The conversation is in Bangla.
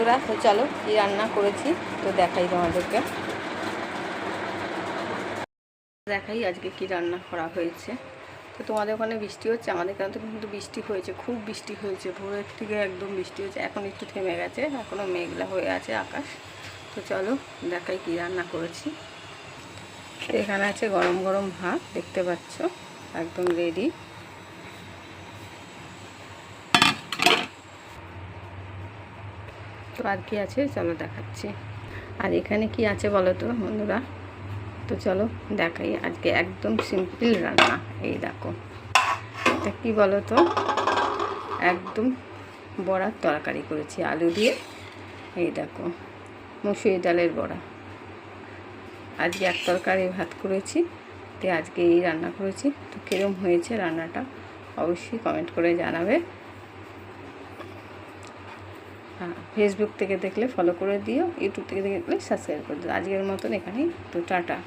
বন্ধুরা, তো চলো কী রান্না করেছি তো দেখাই তোমাদেরকে। দেখাই আজকে কি রান্না করা হয়েছে। তো তোমাদের ওখানে বৃষ্টি হচ্ছে, আমাদের এখানে তো কিন্তু বৃষ্টি হয়েছে, খুব বৃষ্টি হয়েছে, ভোরের থেকে একদম বৃষ্টি হয়েছে। এখন একটু থেমে গেছে, এখনও মেঘলা হয়ে আছে আকাশ। তো চলো দেখাই কি রান্না করেছি। এখানে আছে গরম গরম ভাত, দেখতে পাচ্ছ, একদম রেডি। তো আর কি আছে চলো দেখাচ্ছি। আর এখানে কি আছে বলো তো বন্ধুরা, তো চলো দেখাই। আজকে একদম সিম্পল রান্না। এই দেখো, এটা কী বলো তো, একদম বড়ার তরকারি করেছি আলু দিয়ে। এই দেখো, মুসুরি ডালের বড়া। আজকে এক তরকারি ভাত করেছি, তো আজকে এই রান্না করেছি। তো কীরকম হয়েছে রান্নাটা অবশ্যই কমেন্ট করে জানাবে। হ্যাঁ, ফেসবুক থেকে দেখলে ফলো করে দিও, ইউটিউব থেকে দেখলে সাবস্ক্রাইব করে দিও। আজকের মতন এখানেই, তো টাটা।